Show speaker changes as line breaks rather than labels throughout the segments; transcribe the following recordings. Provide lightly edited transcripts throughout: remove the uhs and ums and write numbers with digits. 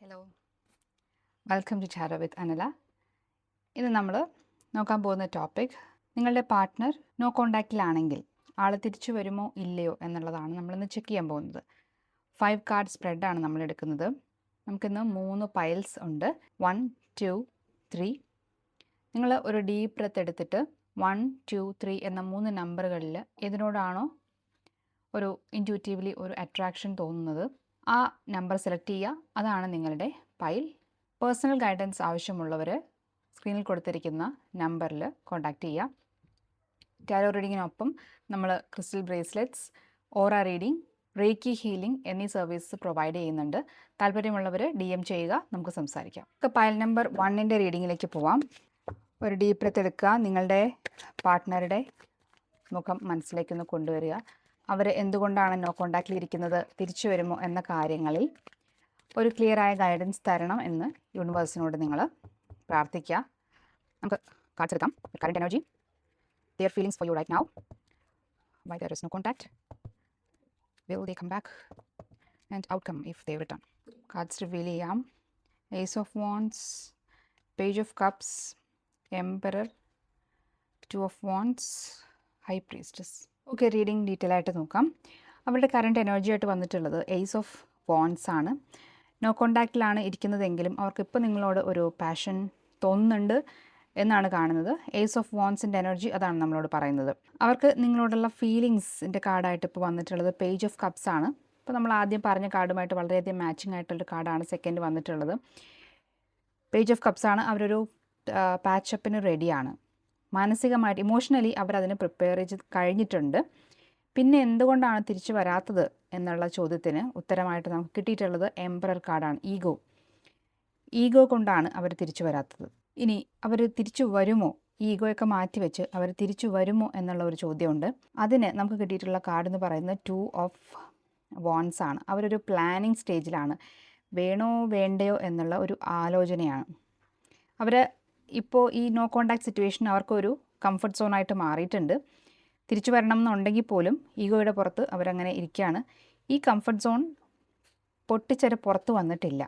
Hello, welcome to ചാരോ വിത്ത് അനല. ഇന്ന് നമ്മൾ നോക്കാൻ പോകുന്ന ടോപ്പിക്, നിങ്ങളുടെ പാർട്ട്ണർ നോ കോണ്ടാക്റ്റിലാണെങ്കിൽ ആൾ തിരിച്ചു വരുമോ ഇല്ലയോ എന്നുള്ളതാണ് നമ്മളിന്ന് ചെക്ക് ചെയ്യാൻ പോകുന്നത്. 5 കാർഡ് സ്പ്രെഡാണ് നമ്മൾ എടുക്കുന്നത്. നമുക്കിന്ന് 3 പൈൽസ് ഉണ്ട്. 1, 2, 3. നിങ്ങൾ ഒരു ഡീപ്പ് ബ്രെത്ത് എടുത്തിട്ട് 1, 2, 3 എന്ന 3 നമ്പറുകളിൽ ഏതിനോടാണോ ഒരു ഇൻറ്റ്യൂറ്റീവ്ലി ഒരു അട്രാക്ഷൻ തോന്നുന്നത് ആ നമ്പർ സെലക്ട് ചെയ്യുക. അതാണ് നിങ്ങളുടെ പൈൽ. പേഴ്സണൽ ഗൈഡൻസ് ആവശ്യമുള്ളവർ സ്ക്രീനിൽ കൊടുത്തിരിക്കുന്ന നമ്പറിൽ കോൺടാക്റ്റ് ചെയ്യുക. ടാരോ റീഡിങ്ങിനൊപ്പം നമ്മൾ ക്രിസ്റ്റൽ ബ്രേസ്ലെറ്റ്സ്, ഓറ റീഡിംഗ്, റേക്കി ഹീലിംഗ് എന്നീ സർവീസസ് പ്രൊവൈഡ് ചെയ്യുന്നുണ്ട്. താല്പര്യമുള്ളവർ DM ചെയ്യുക, നമുക്ക് സംസാരിക്കാം. പൈൽ നമ്പർ 1ൻ്റെ റീഡിങ്ങിലേക്ക് പോവാം. ഒരു ഡീപ്പ് ബ്രെത്ത് എടുക്കുക. നിങ്ങളുടെ പാർട്ട്ണറുടെ മുഖം മനസ്സിലേക്കൊന്ന് കൊണ്ടുവരിക. അവർ എന്തുകൊണ്ടാണ് നോ കോണ്ടാക്റ്റിൽ ഇരിക്കുന്നത്, തിരിച്ചു വരുമോ എന്ന കാര്യങ്ങളിൽ ഒരു ക്ലിയറായ ഗൈഡൻസ് തരണം എന്ന് യൂണിവേഴ്സിനോട് നിങ്ങൾ പ്രാർത്ഥിക്കുക. നമുക്ക് കാർഡ്സ് എടുക്കാം. Current energy, their feelings for you right now, why there is no contact, will they come back, and outcome if they return. Cards reveal ചെയ്യാം. Ace of Wands, Page of Cups, Emperor, 2 of Wands, High Priestess. Okay, reading detail ആയിട്ട് നോക്കാം. അവരുടെ current energy ആയിട്ട് വന്നിട്ടുള്ളത് Ace of Wands ആണ്. No കോണ്ടാക്റ്റിലാണ് ഇരിക്കുന്നതെങ്കിലും അവർക്കിപ്പോൾ നിങ്ങളോട് ഒരു പാഷൻ തോന്നുന്നുണ്ട് എന്നാണ് കാണുന്നത്. Ace of Wandsൻ്റെ എനർജി അതാണ് നമ്മളോട് പറയുന്നത്. അവർക്ക് നിങ്ങളോടുള്ള ഫീലിങ്സിൻ്റെ കാർഡായിട്ട് ഇപ്പോൾ വന്നിട്ടുള്ളത് Page of Cups ആണ്. ഇപ്പോൾ നമ്മൾ ആദ്യം പറഞ്ഞ കാർഡുമായിട്ട് വളരെയധികം മാച്ചിങ് ആയിട്ടുള്ളൊരു കാർഡാണ് സെക്കൻഡ് വന്നിട്ടുള്ളത്. Page of Cups ആണ്. അവരൊരു പാച്ചപ്പിന് റെഡിയാണ്. മാനസികമായിട്ട് ഇമോഷണലി അവരതിന് പ്രിപ്പയർ ചെയ്ത് കഴിഞ്ഞിട്ടുണ്ട്. പിന്നെ എന്തുകൊണ്ടാണ് തിരിച്ചു വരാത്തത് എന്നുള്ള ചോദ്യത്തിന് ഉത്തരമായിട്ട് നമുക്ക് കിട്ടിയിട്ടുള്ളത് എംപറർ കാർഡാണ്. ഈഗോ കൊണ്ടാണ് അവർ തിരിച്ചു വരാത്തത്. ഇനി അവർ തിരിച്ചു വരുമോ, ഈഗോയൊക്കെ മാറ്റിവെച്ച് അവർ തിരിച്ചു വരുമോ എന്നുള്ള ഒരു ചോദ്യമുണ്ട്. അതിന് നമുക്ക് കിട്ടിയിട്ടുള്ള കാർഡ് എന്ന് പറയുന്നത് 2 of Wands ആണ്. അവരൊരു പ്ലാനിങ് സ്റ്റേജിലാണ്. വേണോ വേണ്ടയോ എന്നുള്ള ഒരു ആലോചനയാണ്. അവർ ഇപ്പോൾ ഈ നോ കോണ്ടാക്ട് സിറ്റുവേഷൻ അവർക്കൊരു കംഫർട്ട് സോണായിട്ട് മാറിയിട്ടുണ്ട്. തിരിച്ചു വരണം എന്നുണ്ടെങ്കിൽ പോലും ഈഗോയുടെ പുറത്ത് അവരങ്ങനെ ഇരിക്കുകയാണ്. ഈ കംഫർട്ട് സോൺ പൊട്ടിച്ചെര പുറത്ത് വന്നിട്ടില്ല.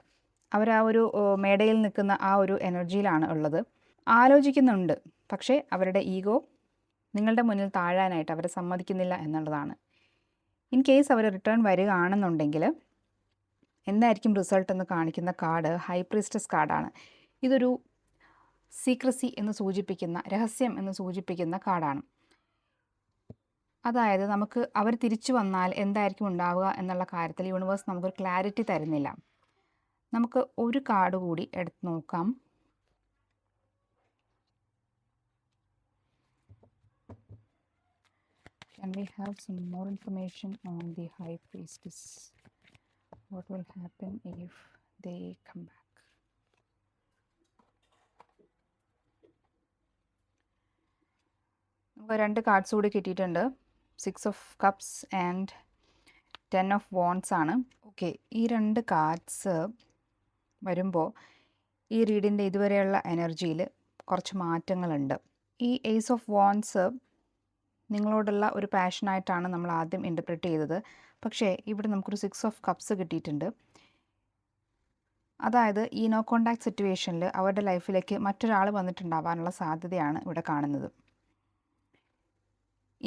അവർ ആ ഒരു മേടയിൽ നിൽക്കുന്ന ആ ഒരു എനർജിയിലാണ് ഉള്ളത്. ആലോചിക്കുന്നുണ്ട്, പക്ഷേ അവരുടെ ഈഗോ നിങ്ങളുടെ മുന്നിൽ താഴാനായിട്ട് അവരെ സമ്മതിക്കുന്നില്ല എന്നുള്ളതാണ്. ഇൻ കേസ് അവർ റിട്ടേൺ വരികയാണെന്നുണ്ടെങ്കിൽ എന്തായിരിക്കും റിസൾട്ട് എന്ന് കാണിക്കുന്ന കാർഡ് ഹൈ പ്രീസ്റ്റസ് കാർഡാണ്. ഇതൊരു സീക്രസി എന്ന് സൂചിപ്പിക്കുന്ന, രഹസ്യം എന്ന് സൂചിപ്പിക്കുന്ന കാർഡാണ്. അതായത് നമുക്ക് അവർ തിരിച്ചു വന്നാൽ എന്തായിരിക്കും ഉണ്ടാവുക എന്നുള്ള കാര്യത്തിൽ യൂണിവേഴ്സ് നമുക്കൊരു ക്ലാരിറ്റി തരുന്നില്ല. നമുക്ക് ഒരു കാർഡ് കൂടി എടുത്ത് നോക്കാം. Can we have some more information on the High Priestess? What will happen if they come back? നമുക്ക് 2 കാർഡ്സ് കൂടി കിട്ടിയിട്ടുണ്ട്. 6 of Cups and 10 of Wands ആണ്. ഓക്കെ, ഈ 2 കാർഡ്സ് വരുമ്പോൾ ഈ റീഡിൻ്റെ ഇതുവരെയുള്ള എനർജിയിൽ കുറച്ച് മാറ്റങ്ങളുണ്ട്. ഈ Ace of Wands നിങ്ങളോടുള്ള ഒരു പാഷനായിട്ടാണ് നമ്മൾ ആദ്യം ഇൻ്റർപ്രറ്റ് ചെയ്തത്. പക്ഷേ ഇവിടെ നമുക്കൊരു 6 of Cups കിട്ടിയിട്ടുണ്ട്. അതായത് ഈ നോ കോണ്ടാക്ട് സിറ്റുവേഷനിൽ അവരുടെ ലൈഫിലേക്ക് മറ്റൊരാൾ വന്നിട്ടുണ്ടാവാനുള്ള സാധ്യതയാണ് ഇവിടെ കാണുന്നത്.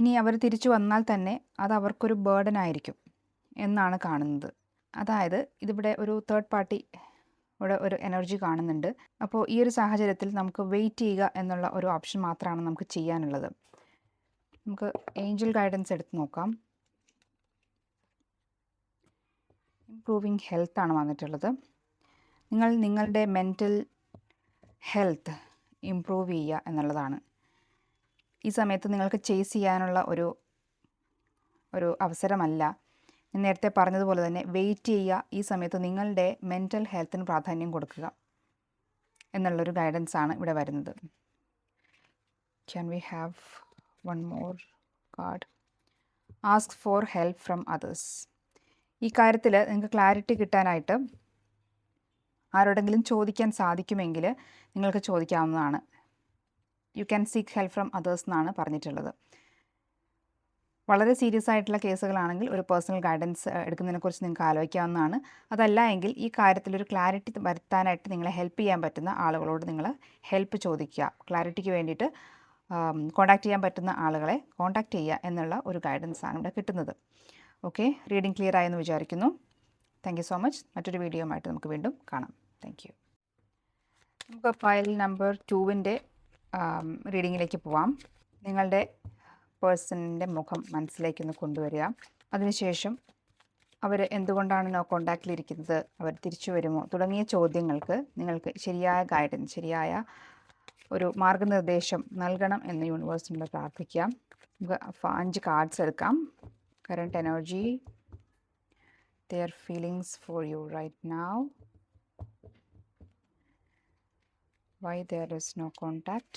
ഇനി അവർ തിരിച്ചു വന്നാൽ തന്നെ അത് അവർക്കൊരു ബേർഡൻ ആയിരിക്കും എന്നാണ് കാണുന്നത്. അതായത് ഇതിവിടെ ഒരു തേർഡ് പാർട്ടി ഇവിടെ ഒരു എനർജി കാണുന്നുണ്ട്. അപ്പോൾ ഈ ഒരു സാഹചര്യത്തിൽ നമുക്ക് വെയിറ്റ് ചെയ്യുക എന്നുള്ള ഒരു ഓപ്ഷൻ മാത്രമാണ് നമുക്ക് ചെയ്യാനുള്ളത്. നമുക്ക് ഏഞ്ചൽ ഗൈഡൻസ് എടുത്ത് നോക്കാം. ഇംപ്രൂവിങ് ഹെൽത്ത് ആണ് വന്നിട്ടുള്ളത്. നിങ്ങളുടെ മെൻ്റൽ ഹെൽത്ത് ഇംപ്രൂവ് ചെയ്യുക എന്നുള്ളതാണ്. ഈ സമയത്ത് നിങ്ങൾക്ക് ചേസ് ചെയ്യാനുള്ള ഒരു അവസരമല്ല. ഞാൻ നേരത്തെ പറഞ്ഞതുപോലെ തന്നെ വെയിറ്റ് ചെയ്യുക. ഈ സമയത്ത് നിങ്ങളുടെ മെൻ്റൽ ഹെൽത്തിന് പ്രാധാന്യം കൊടുക്കുക എന്നുള്ളൊരു ഗൈഡൻസ് ആണ് ഇവിടെ വരുന്നത്. Can we have one more card? Ask for help from others. ഈ കാര്യത്തിൽ നിങ്ങൾക്ക് ക്ലാരിറ്റി കിട്ടാനായിട്ട് ആരോടെങ്കിലും ചോദിക്കാൻ സാധിക്കുമെങ്കിൽ നിങ്ങൾക്ക് ചോദിക്കാവുന്നതാണ്. You can seek help from others എന്നാണ് പറഞ്ഞിട്ടുള്ളത്. വളരെ സീരിയസ് ആയിട്ടുള്ള കേസുകളാണെങ്കിൽ ഒരു പേഴ്സണൽ ഗൈഡൻസ് എടുക്കുന്നതിനെക്കുറിച്ച് നിങ്ങൾക്ക് ആലോചിക്കാവുന്നതാണ്. അതല്ല എങ്കിൽ ഈ കാര്യത്തിലൊരു ക്ലാരിറ്റി വരുത്താനായിട്ട് നിങ്ങളെ ഹെൽപ്പ് ചെയ്യാൻ പറ്റുന്ന ആളുകളോട് നിങ്ങൾ ഹെൽപ്പ് ചോദിക്കുക. ക്ലാരിറ്റിക്ക് വേണ്ടിയിട്ട് കോൺടാക്റ്റ് ചെയ്യാൻ പറ്റുന്ന ആളുകളെ കോൺടാക്റ്റ് ചെയ്യുക എന്നുള്ള ഒരു ഗൈഡൻസാണ് ഇവിടെ കിട്ടുന്നത്. ഓക്കെ, റീഡിംഗ് ക്ലിയർ ആയെന്ന് വിചാരിക്കുന്നു. Thank you so much. മറ്റൊരു വീഡിയോയുമായിട്ട് നമുക്ക് വീണ്ടും കാണാം. Thank you. നമുക്ക് ഫയൽ നമ്പർ 2-ൻ്റെ റീഡിങ്ങിലേക്ക് പോവാം. നിങ്ങളുടെ പേഴ്സണിൻ്റെ മുഖം മനസ്സിലേക്കൊന്ന് കൊണ്ടുവരിക. അതിനുശേഷം അവർ എന്തുകൊണ്ടാണ് നോ കോൺടാക്റ്റിലിരിക്കുന്നത്, അവർ തിരിച്ചു വരുമോ തുടങ്ങിയ ചോദ്യങ്ങൾക്ക് നിങ്ങൾക്ക് ശരിയായ ഗൈഡൻസ്, ശരിയായ ഒരു മാർഗനിർദ്ദേശം നൽകണം എന്ന് യൂണിവേഴ്സിനോട് പ്രാർത്ഥിക്കാം. നമുക്ക് 5 കാർഡ്സ് എടുക്കാം. Current energy, their feelings for you right now, why there is no contact,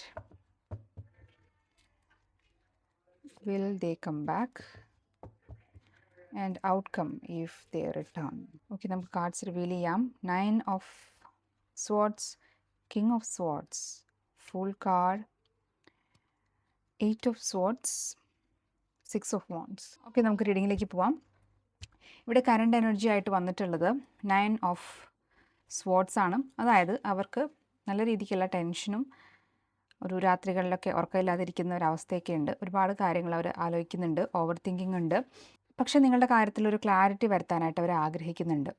will they come back, and outcome if they return. Okay, നമുക്ക് കാർഡ്സ് റിവീൽ ചെയ്യാം. 9 of swords, king of swords, full card, 8 of swords, 6 of wands. Okay, നമുക്ക് റീഡിങ്ങിലേക്ക് പോവാം. ഇവിടെ current energy ആയിട്ട് വന്നിട്ടുള്ളത് 9 of swords ആണ്. അതായത് അവർക്ക് നല്ല രീതിക്കുള്ള ടെൻഷനും ഒരു രാത്രികളിലൊക്കെ ഉറക്കമില്ലാതിരിക്കുന്ന ഒരവസ്ഥയൊക്കെ ഉണ്ട്. ഒരുപാട് കാര്യങ്ങൾ അവർ ആലോചിക്കുന്നുണ്ട്, ഓവർ തിങ്കിങ് ഉണ്ട്. പക്ഷേ നിങ്ങളുടെ കാര്യത്തിലൊരു ക്ലാരിറ്റി വരുത്താനായിട്ട് അവർ ആഗ്രഹിക്കുന്നുണ്ട്.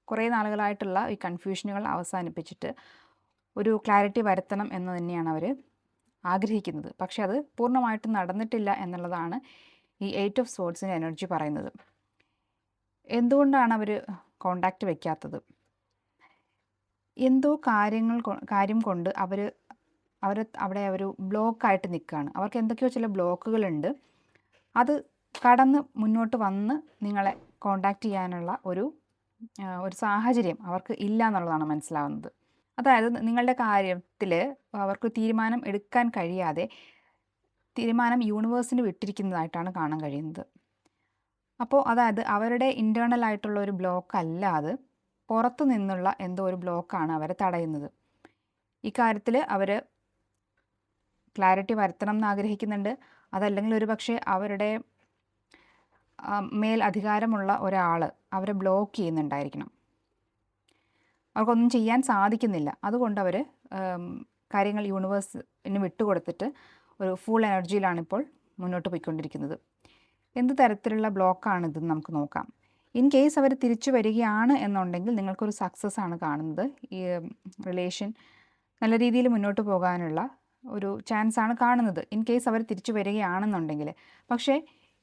കുറേ നാളുകളായിട്ടുള്ള ഈ കൺഫ്യൂഷനുകൾ അവസാനിപ്പിച്ചിട്ട് ഒരു ക്ലാരിറ്റി വരുത്തണം എന്ന് തന്നെയാണ് അവർ ആഗ്രഹിക്കുന്നത്. പക്ഷേ അത് പൂർണ്ണമായിട്ടും നടന്നിട്ടില്ല എന്നുള്ളതാണ് ഈ 8 of swordsൻ്റെ എനർജി പറയുന്നത്. എന്തുകൊണ്ടാണ് അവർ കോണ്ടാക്റ്റ് വയ്ക്കാത്തത്? എന്തോ കാര്യം കൊണ്ട് അവർ അവിടെ ഒരു ബ്ലോക്കായിട്ട് നിൽക്കുകയാണ്. അവർക്ക് എന്തൊക്കെയോ ചില ബ്ലോക്കുകളുണ്ട്. അത് കടന്ന് മുന്നോട്ട് വന്ന് നിങ്ങളെ കോണ്ടാക്റ്റ് ചെയ്യാനുള്ള ഒരു സാഹചര്യം അവർക്ക് ഇല്ല എന്നുള്ളതാണ് മനസ്സിലാവുന്നത്. അതായത് നിങ്ങളുടെ കാര്യത്തിൽ അവർക്ക് തീരുമാനം എടുക്കാൻ കഴിയാതെ തീരുമാനം യൂണിവേഴ്സിന് വിട്ടിരിക്കുന്നതായിട്ടാണ് കാണാൻ കഴിയുന്നത്. അപ്പോൾ അതായത് അവരുടെ ഇൻറ്റേർണൽ ആയിട്ടുള്ള ഒരു ബ്ലോക്ക് അല്ലാതെ പുറത്തു നിന്നുള്ള എന്തോ ഒരു ബ്ലോക്കാണ് അവരെ തടയുന്നത്. ഈ കാര്യത്തിൽ അവർ ക്ലാരിറ്റി വരുത്തണം എന്ന് ആഗ്രഹിക്കുന്നുണ്ട്. അതല്ലെങ്കിൽ ഒരു പക്ഷേ അവരുടെ മേൽ അധികാരമുള്ള ഒരാൾ അവരെ ബ്ലോക്ക് ചെയ്യുന്നുണ്ടായിരിക്കണം. അവർക്കൊന്നും ചെയ്യാൻ സാധിക്കുന്നില്ല. അതുകൊണ്ട് അവർ കാര്യങ്ങൾ യൂണിവേഴ്സിന് വിട്ടുകൊടുത്തിട്ട് ഒരു ഫുൾ എനർജിയിലാണിപ്പോൾ മുന്നോട്ട് പോയിക്കൊണ്ടിരിക്കുന്നത്. എന്ത് തരത്തിലുള്ള ബ്ലോക്കാണിതെന്ന് നമുക്ക് നോക്കാം. ഇൻ കേസ് അവർ തിരിച്ചു വരികയാണ് എന്നുണ്ടെങ്കിൽ നിങ്ങൾക്കൊരു സക്സസ് ആണ് കാണുന്നത്. ഈ റിലേഷൻ നല്ല രീതിയിൽ മുന്നോട്ട് പോകാനുള്ള ഒരു ചാൻസാണ് കാണുന്നത്, ഇൻ കേസ് അവർ തിരിച്ചു വരികയാണെന്നുണ്ടെങ്കിൽ. പക്ഷേ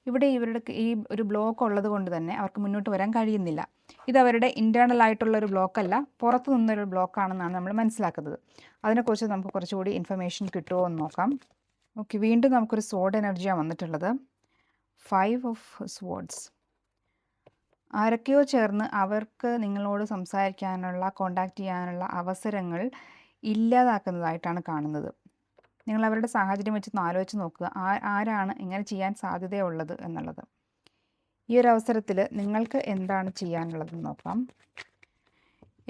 ഇവിടെ ഇവരുടെ ഈ ഒരു ബ്ലോക്ക് ഉള്ളത് കൊണ്ട് തന്നെ അവർക്ക് മുന്നോട്ട് വരാൻ കഴിയുന്നില്ല. ഇത് അവരുടെ ഇൻറ്റേർണൽ ആയിട്ടുള്ളൊരു ബ്ലോക്കല്ല, പുറത്തു നിന്നൊരു ബ്ലോക്കാണെന്നാണ് നമ്മൾ മനസ്സിലാക്കുന്നത്. അതിനെക്കുറിച്ച് നമുക്ക് കുറച്ചുകൂടി ഇൻഫർമേഷൻ കിട്ടുമോ എന്ന് നോക്കാം. ഓക്കെ, വീണ്ടും നമുക്കൊരു സോഡ് എനർജിയാണ് വന്നിട്ടുള്ളത്. 5 of swords. ആരൊക്കെയോ ചേർന്ന് അവർക്ക് നിങ്ങളോട് സംസാരിക്കാനുള്ള, കോണ്ടാക്റ്റ് ചെയ്യാനുള്ള അവസരങ്ങൾ ഇല്ലാതാക്കുന്നതായിട്ടാണ് കാണുന്നത്. നിങ്ങൾ അവരുടെ സാഹചര്യം വെച്ചൊന്ന് ആലോചിച്ച് നോക്കുക, ആരാണ് ഇങ്ങനെ ചെയ്യാൻ സാധ്യതയുള്ളത് എന്നുള്ളത്. ഈ ഒരു അവസരത്തിൽ നിങ്ങൾക്ക് എന്താണ് ചെയ്യാനുള്ളതെന്ന് നോക്കാം.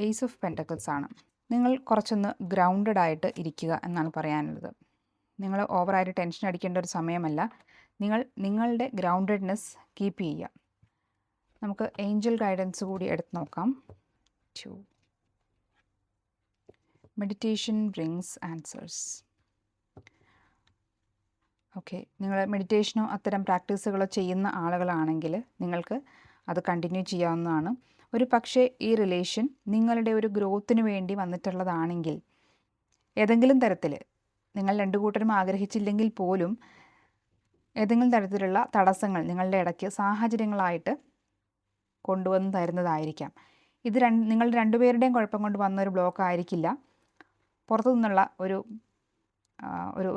ഏസ് ഓഫ് പെൻറ്റക്കിൾസ് ആണ്. നിങ്ങൾ കുറച്ചൊന്ന് ഗ്രൗണ്ടഡ് ആയിട്ട് ഇരിക്കുക എന്നാണ് പറയാനുള്ളത്. നിങ്ങൾ ഓവറായിട്ട് ടെൻഷൻ അടിക്കേണ്ട ഒരു സമയമല്ല. നിങ്ങളുടെ ഗ്രൗണ്ടഡ്നെസ് കീപ്പ് ചെയ്യുക. നമുക്ക് ഏഞ്ചൽ ഗൈഡൻസ് കൂടി എടുത്ത് നോക്കാം. 2. Meditation brings answers. ഓക്കെ, നിങ്ങൾ മെഡിറ്റേഷനോ അത്തരം പ്രാക്ടീസുകളോ ചെയ്യുന്ന ആളുകളാണെങ്കിൽ നിങ്ങൾക്ക് അത് കണ്ടിന്യൂ ചെയ്യാവുന്നതാണ്. ഒരു പക്ഷേ ഈ റിലേഷൻ നിങ്ങളുടെ ഒരു ഗ്രോത്തിന് വേണ്ടി വന്നിട്ടുള്ളതാണെങ്കിൽ, ഏതെങ്കിലും തരത്തിൽ നിങ്ങൾ രണ്ടു കൂട്ടരും ആഗ്രഹിച്ചില്ലെങ്കിൽ പോലും ഏതെങ്കിലും തരത്തിലുള്ള തടസ്സങ്ങൾ നിങ്ങളുടെ ഇടയ്ക്ക് സാഹചര്യങ്ങളായിട്ട് കൊണ്ടുവന്ന് തരുന്നതായിരിക്കാം. ഇത് നിങ്ങൾ രണ്ടുപേരുടെയും കുഴപ്പം കൊണ്ട് വന്നൊരു ബ്ലോക്ക് ആയിരിക്കില്ല, പുറത്തു നിന്നുള്ള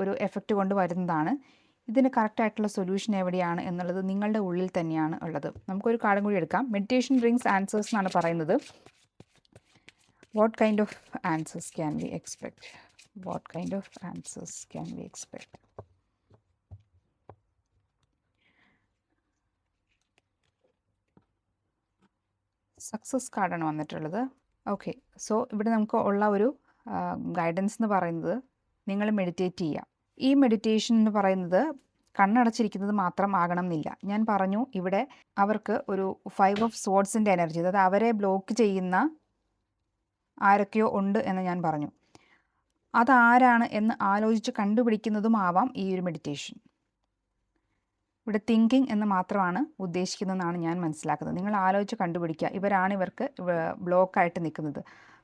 ഒരു എഫക്റ്റ് കൊണ്ട് വരുന്നതാണ്. ഇതിന് കറക്റ്റായിട്ടുള്ള സൊല്യൂഷൻ എവിടെയാണ് എന്നുള്ളത് നിങ്ങളുടെ ഉള്ളിൽ തന്നെയാണ് ഉള്ളത്. നമുക്കൊരു കാർഡും കൂടി എടുക്കാം. മെഡിറ്റേഷൻ ബ്രിങ്സ് ആൻസേഴ്സ് എന്നാണ് പറയുന്നത്. What kind of answers can we expect? What kind of answers can we expect? Success കാർഡാണ് വന്നിട്ടുള്ളത്. ഓക്കെ, സോ ഇവിടെ നമുക്ക് ഉള്ള ഒരു ഗൈഡൻസ് എന്ന് പറയുന്നത് നിങ്ങൾ മെഡിറ്റേറ്റ് ചെയ്യുക. ഈ മെഡിറ്റേഷൻ എന്ന് പറയുന്നത് കണ്ണടച്ചിരിക്കുന്നത് മാത്രം ആകണം എന്നില്ല. ഞാൻ പറഞ്ഞു ഇവിടെ അവർക്ക് ഒരു 5 ഓഫ് സോഡ്സിൻ്റെ എനർജി, അതായത് അവരെ ബ്ലോക്ക് ചെയ്യുന്ന ആരൊക്കെയോ ഉണ്ട് എന്ന് ഞാൻ പറഞ്ഞു. അതാരാണ് എന്ന് ആലോചിച്ച് കണ്ടുപിടിക്കുന്നതുമാവാം ഈ ഒരു മെഡിറ്റേഷൻ. ഇവിടെ തിങ്കിങ് എന്ന് മാത്രമാണ് ഉദ്ദേശിക്കുന്നതെന്നാണ് ഞാൻ മനസ്സിലാക്കുന്നത്. നിങ്ങൾ ആലോചിച്ച് കണ്ടുപിടിക്കുക, ഇവരാണ് ഇവർക്ക് ബ്ലോക്കായിട്ട് നിൽക്കുന്നത്.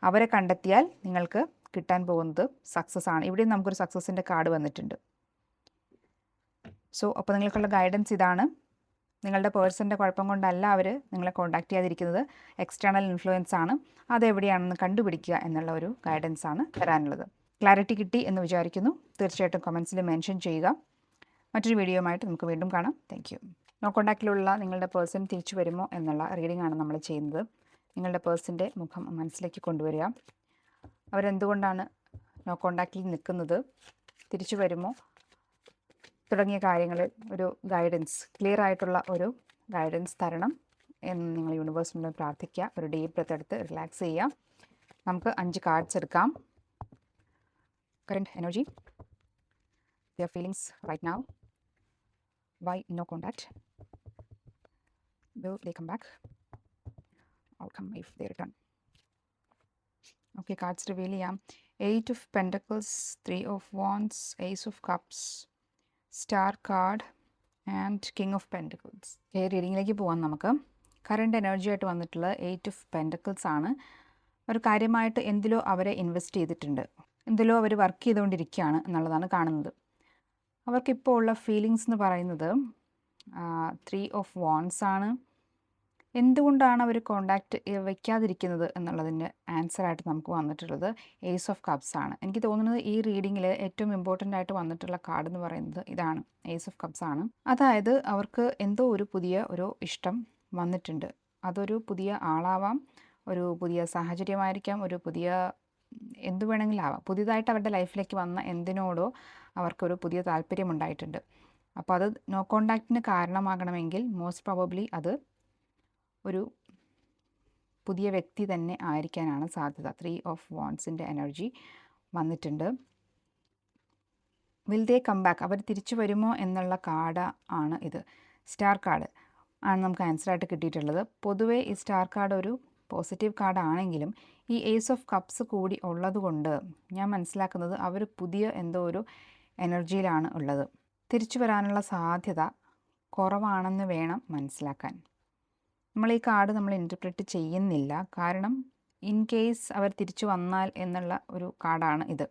അവരെ കണ്ടെത്തിയാൽ നിങ്ങൾക്ക് കിട്ടാൻ പോകുന്നത് സക്സസ് ആണ്. ഇവിടെയും നമുക്കൊരു സക്സസിൻ്റെ കാർഡ് വന്നിട്ടുണ്ട്. സോ അപ്പോൾ നിങ്ങൾക്കുള്ള ഗൈഡൻസ് ഇതാണ്. നിങ്ങളുടെ പേഴ്സൻ്റെ കുഴപ്പം കൊണ്ടല്ല അവർ നിങ്ങളെ കോൺടാക്റ്റ് ചെയ്യാതിരിക്കുന്നത്, എക്സ്റ്റേണൽ ഇൻഫ്ലുവൻസ് ആണ്. അതെവിടെയാണെന്ന് കണ്ടുപിടിക്കുക എന്നുള്ള ഒരു ഗൈഡൻസ് ആണ് തരാനുള്ളത്. ക്ലാരിറ്റി കിട്ടി എന്ന് വിചാരിക്കുന്നു. തീർച്ചയായിട്ടും കമൻസിൽ മെൻഷൻ ചെയ്യുക. മറ്റൊരു വീഡിയോയുമായിട്ട് നമുക്ക് വീണ്ടും കാണാം. Thank you. നോ കോൺടാക്റ്റിലുള്ള നിങ്ങളുടെ പേഴ്സൺ തിരിച്ചു വരുമോ എന്നുള്ള റീഡിംഗ് ആണ് നമ്മൾ ചെയ്യുന്നത്. നിങ്ങളുടെ പേഴ്സൻ്റെ മുഖം മനസ്സിലേക്ക് കൊണ്ടുവരിക. അവരെന്തുകൊണ്ടാണ് നോ കോൺടാക്റ്റിൽ നിൽക്കുന്നത്, തിരിച്ചു വരുമോ തുടങ്ങിയ കാര്യങ്ങളിൽ ഒരു ഗൈഡൻസ്, ക്ലിയർ ആയിട്ടുള്ള ഒരു ഗൈഡൻസ് തരണം എന്ന് നിങ്ങൾ യൂണിവേഴ്സിനോട് പ്രാർത്ഥിക്കുക. ഒരു ഡീപ്പ് ബ്രെത്ത് എടുത്ത് റിലാക്സ് ചെയ്യുക. നമുക്ക് 5 കാർഡ്സ് എടുക്കാം. Current energy, their feelings right now, why no contact, will they come back, outcome if they return. Okay, cards reveal ചെയ്യാം. 8 of Pentacles, 3 of Wands, Ace of Cups, Star card and King of Pentacles. റീഡിങ്ങിലേക്ക് പോകാം നമുക്ക്. Current energy ആയിട്ട് വന്നിട്ടുള്ളത് 8 of Pentacles ആണ്. ഒരു കാര്യമായിട്ട് എന്തിലോ അവരെ invest ചെയ്തിട്ടുണ്ട്, എന്തിലോ അവർ വർക്ക് ചെയ്തുകൊണ്ടിരിക്കുകയാണ് എന്നുള്ളതാണ് കാണുന്നത്. അവർക്കിപ്പോൾ ഉള്ള ഫീലിങ്സ് എന്ന് പറയുന്നത് 3 of Wands ആണ്. എന്തുകൊണ്ടാണ് അവർ കോണ്ടാക്റ്റ് വയ്ക്കാതിരിക്കുന്നത് എന്നുള്ളതിൻ്റെ ആൻസറായിട്ട് നമുക്ക് വന്നിട്ടുള്ളത് ഏസ് ഓഫ് കപ്സ് ആണ്. എനിക്ക് തോന്നുന്നത് ഈ റീഡിങ്ങിൽ ഏറ്റവും ഇമ്പോർട്ടൻ്റ് ആയിട്ട് വന്നിട്ടുള്ള കാർഡ് എന്ന് പറയുന്നത് ഇതാണ്, ഏസ് ഓഫ് കപ്സ് ആണ്. അതായത് അവർക്ക് എന്തോ ഒരു പുതിയ ഒരു ഇഷ്ടം വന്നിട്ടുണ്ട്. അതൊരു പുതിയ ആളാവാം, ഒരു പുതിയ സാഹചര്യമായിരിക്കാം, ഒരു പുതിയ എന്തു വേണമെങ്കിലും ആവാം. പുതിയതായിട്ട് അവരുടെ ലൈഫിലേക്ക് വന്ന എന്തിനോടോ അവർക്കൊരു പുതിയ താല്പര്യമുണ്ടായിട്ടുണ്ട്. അപ്പോൾ അത് നോ കോണ്ടാക്റ്റിന് കാരണമാകണമെങ്കിൽ മോസ്റ്റ് പ്രോബബ്ലി അത് ഒരു പുതിയ വ്യക്തി തന്നെ ആയിരിക്കാനാണ് സാധ്യത. 3 of Wandsൻ്റെ എനർജി വന്നിട്ടുണ്ട്. വിൽ ദേ കം ബാക്ക്, അവർ തിരിച്ചു വരുമോ എന്നുള്ള കാർഡ് ആണ് ഇത്. സ്റ്റാർ കാർഡ് ആണ് നമുക്ക് ആൻസറായിട്ട് കിട്ടിയിട്ടുള്ളത്. പൊതുവേ ഈ സ്റ്റാർ കാർഡ് ഒരു പോസിറ്റീവ് കാർഡ് ആണെങ്കിലും ഈ ഏസ് ഓഫ് കപ്സ് കൂടി ഉള്ളതുകൊണ്ട് ഞാൻ മനസ്സിലാക്കുന്നത് അവർ പുതിയ എന്തോ ഒരു എനർജിയിലാണ് ഉള്ളത്. തിരിച്ചു വരാനുള്ള സാധ്യത കുറവാണെന്ന് വേണം മനസ്സിലാക്കാൻ. നമ്മൾ ഈ കാർഡ് നമ്മൾ ഇൻ്റർപ്രറ്റ് ചെയ്യുന്നില്ല, കാരണം ഇൻ കേസ് അവർ തിരിച്ചു വന്നാൽ എന്നുള്ള ഒരു കാർഡാണ് ഇത്.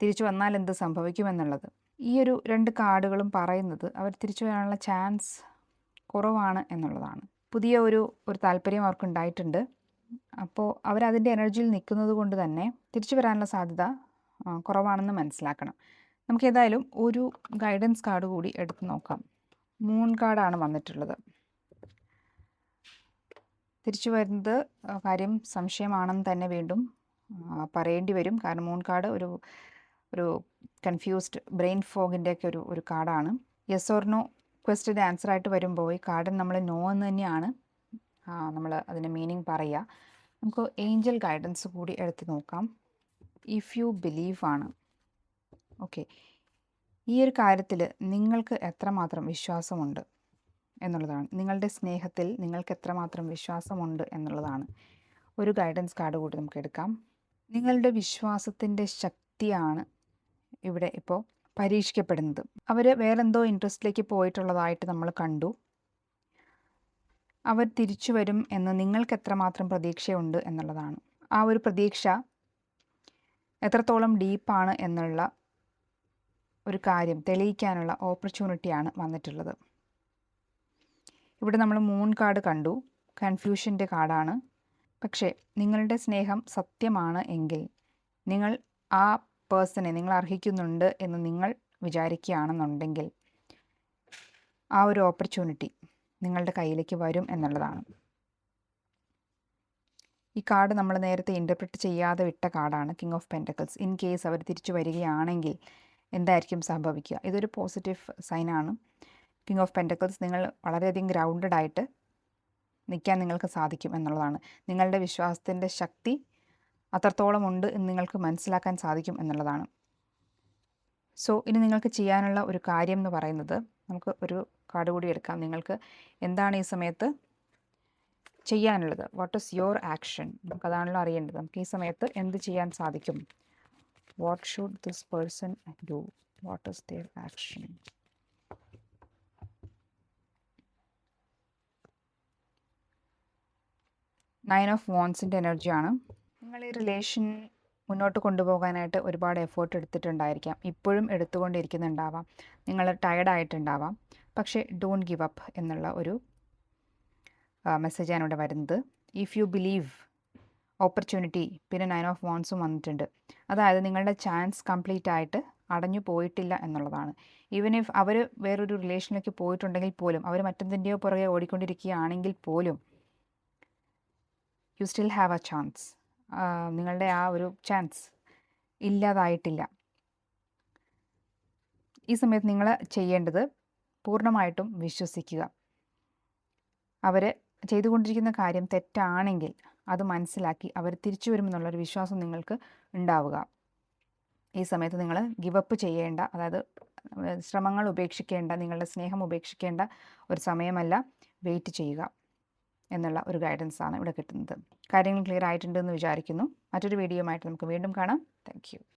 തിരിച്ചു വന്നാൽ എന്ത് സംഭവിക്കുമെന്നുള്ളത്. ഈ ഒരു 2 കാർഡുകളും പറയുന്നത് അവർ തിരിച്ചു വരാനുള്ള ചാൻസ് കുറവാണ് എന്നുള്ളതാണ്. പുതിയ ഒരു താല്പര്യം അവർക്കുണ്ടായിട്ടുണ്ട്. അപ്പോൾ അവരതിൻ്റെ എനർജിയിൽ നിൽക്കുന്നത് കൊണ്ട് തന്നെ തിരിച്ചു വരാനുള്ള സാധ്യത കുറവാണെന്ന് മനസ്സിലാക്കണം. നമുക്ക് ഏതായാലും ഒരു ഗൈഡൻസ് കാർഡ് കൂടി എടുത്ത് നോക്കാം. മൂൺ കാർഡാണ് വന്നിട്ടുള്ളത്. തിരിച്ചു വരുന്നത് കാര്യം സംശയമാണെന്ന് തന്നെ വീണ്ടും പറയേണ്ടി വരും. കാരണം മൂൺ കാർഡ് ഒരു കൺഫ്യൂസ്ഡ് ബ്രെയിൻ ഫോഗിൻ്റെയൊക്കെ ഒരു കാർഡാണ്. യെസ് ഓർ നോ ക്വസ്റ്റിൻ്റെ ആൻസറായിട്ട് വരുമ്പോൾ ഈ കാർഡിന് നമ്മൾ നോ എന്ന് തന്നെയാണ് നമ്മൾ അതിൻ്റെ മീനിങ് പറയുക. നമുക്ക് ഏഞ്ചൽ ഗൈഡൻസ് കൂടി എടുത്ത് നോക്കാം. ഇഫ് യു ബിലീവ് ആണ്. ഓക്കെ, ഈ ഒരു കാര്യത്തിൽ നിങ്ങൾക്ക് എത്രമാത്രം വിശ്വാസമുണ്ട് എന്നുള്ളതാണ്. നിങ്ങളുടെ സ്നേഹത്തിൽ നിങ്ങൾക്ക് എത്രമാത്രം വിശ്വാസമുണ്ട് എന്നുള്ളതാണ്. ഒരു ഗൈഡൻസ് കാർഡ് കൂടി നമുക്ക് എടുക്കാം. നിങ്ങളുടെ വിശ്വാസത്തിൻ്റെ ശക്തിയാണ് ഇവിടെ ഇപ്പോൾ പരീക്ഷിക്കപ്പെടുന്നത്. അവർ വേറെന്തോ ഇൻട്രസ്റ്റിലേക്ക് പോയിട്ടുള്ളതായിട്ട് നമ്മൾ കണ്ടു. അവർ തിരിച്ചു വരും എന്ന് നിങ്ങൾക്ക് എത്രമാത്രം പ്രതീക്ഷയുണ്ട് എന്നുള്ളതാണ്. ആ ഒരു പ്രതീക്ഷ എത്രത്തോളം ഡീപ്പാണ് എന്നുള്ള ഒരു കാര്യം തെളിയിക്കാനുള്ള ഓപ്പർച്യൂണിറ്റിയാണ് വന്നിട്ടുള്ളത്. ഇവിടെ നമ്മൾ മൂൺ കാർഡ് കണ്ടു, കൺഫ്യൂഷൻ്റെ കാർഡാണ്. പക്ഷേ നിങ്ങളുടെ സ്നേഹം സത്യമാണ് എങ്കിൽ നിങ്ങൾ ആ പേഴ്സണെ നിങ്ങൾ അർഹിക്കുന്നുണ്ട് എന്ന് നിങ്ങൾ വിചാരിക്കുകയാണെന്നുണ്ടെങ്കിൽ ആ ഒരു ഓപ്പർച്യൂണിറ്റി നിങ്ങളുടെ കയ്യിലേക്ക് വരും എന്നുള്ളതാണ്. ഈ കാർഡ് നമ്മൾ നേരത്തെ ഇൻ്റർപ്രറ്റ് ചെയ്യാതെ വിട്ട കാർഡാണ്, king of pentacles. In case അവർ തിരിച്ചു വരികയാണെങ്കിൽ എന്തായിരിക്കും സംഭവിക്കുക? ഇതൊരു പോസിറ്റീവ് സൈനാണ്. കിങ് ഓഫ് പെൻറ്റക്കിൾസ്, നിങ്ങൾ വളരെയധികം ഗ്രൗണ്ടഡ് ആയിട്ട് നിൽക്കാൻ നിങ്ങൾക്ക് സാധിക്കും എന്നുള്ളതാണ്. നിങ്ങളുടെ വിശ്വാസത്തിൻ്റെ ശക്തി അത്രത്തോളം ഉണ്ട് എന്ന് നിങ്ങൾക്ക് മനസ്സിലാക്കാൻ സാധിക്കും എന്നുള്ളതാണ്. സോ ഇനി നിങ്ങൾക്ക് ചെയ്യാനുള്ള ഒരു കാര്യം എന്ന് പറയുന്നത്, നമുക്ക് ഒരു കാർഡ് കൂടി എടുക്കാം. നിങ്ങൾക്ക് എന്താണ് ഈ സമയത്ത് ചെയ്യാനുള്ളത്? What is your action? നമുക്കതാണല്ലോ അറിയേണ്ടത്. നമുക്ക് ഈ സമയത്ത് എന്ത് ചെയ്യാൻ സാധിക്കും? What should this person do? What is their action? Nine of വാൻസിൻ്റെ എനർജിയാണ്. നിങ്ങൾ ഈ റിലേഷൻ മുന്നോട്ട് കൊണ്ടുപോകാനായിട്ട് ഒരുപാട് എഫേർട്ട് എടുത്തിട്ടുണ്ടായിരിക്കാം, ഇപ്പോഴും എടുത്തുകൊണ്ടിരിക്കുന്നുണ്ടാവാം, നിങ്ങൾ ടയർഡായിട്ടുണ്ടാവാം. പക്ഷേ ഡോണ്ട് ഗിവ് അപ്പ് എന്നുള്ള ഒരു മെസ്സേജാണ് ഇവിടെ വരുന്നത്. ഇഫ് യു ബിലീവ് ഓപ്പർച്യൂണിറ്റി, പിന്നെ 9 ഓഫ് വാൻസും വന്നിട്ടുണ്ട്. അതായത് നിങ്ങളുടെ ചാൻസ് കംപ്ലീറ്റ് ആയിട്ട് അടഞ്ഞു പോയിട്ടില്ല എന്നുള്ളതാണ്. ഈവൻ ഇഫ് അവർ വേറൊരു റിലേഷനിലേക്ക് പോയിട്ടുണ്ടെങ്കിൽ പോലും, അവർ മറ്റെന്തിൻ്റെയോ പുറകെ ഓടിക്കൊണ്ടിരിക്കുകയാണെങ്കിൽ പോലും, you still have A chance. നിങ്ങളുടെ ആ ഒരു ചാൻസ് ഇല്ലാതായിട്ടില്ല. ഈ സമയത്ത് നിങ്ങൾ ചെയ്യേണ്ടത് പൂർണ്ണമായിട്ടും വിശ്വസിക്കുക. അവർ ചെയ്തുകൊണ്ടിരിക്കുന്ന കാര്യം തെറ്റാണെങ്കിൽ അത് മനസ്സിലാക്കി അവർ തിരിച്ചു വരുമെന്നുള്ളൊരു വിശ്വാസം നിങ്ങൾക്ക് ഉണ്ടാവുക. ഈ സമയത്ത് നിങ്ങൾ ഗിവപ്പ് ചെയ്യേണ്ട, അതായത് ശ്രമങ്ങൾ ഉപേക്ഷിക്കേണ്ട, നിങ്ങളുടെ സ്നേഹം ഉപേക്ഷിക്കേണ്ട ഒരു സമയമല്ല, വെയിറ്റ് ചെയ്യുക എന്നുള്ള ഒരു ഗൈഡൻസാണ് ഇവിടെ കിട്ടുന്നത്. കാര്യങ്ങൾ ക്ലിയർ ആയിട്ടുണ്ടെന്ന് വിചാരിക്കുന്നു. മറ്റൊരു വീഡിയോയുമായിട്ട് നമുക്ക് വീണ്ടും കാണാം. Thank you.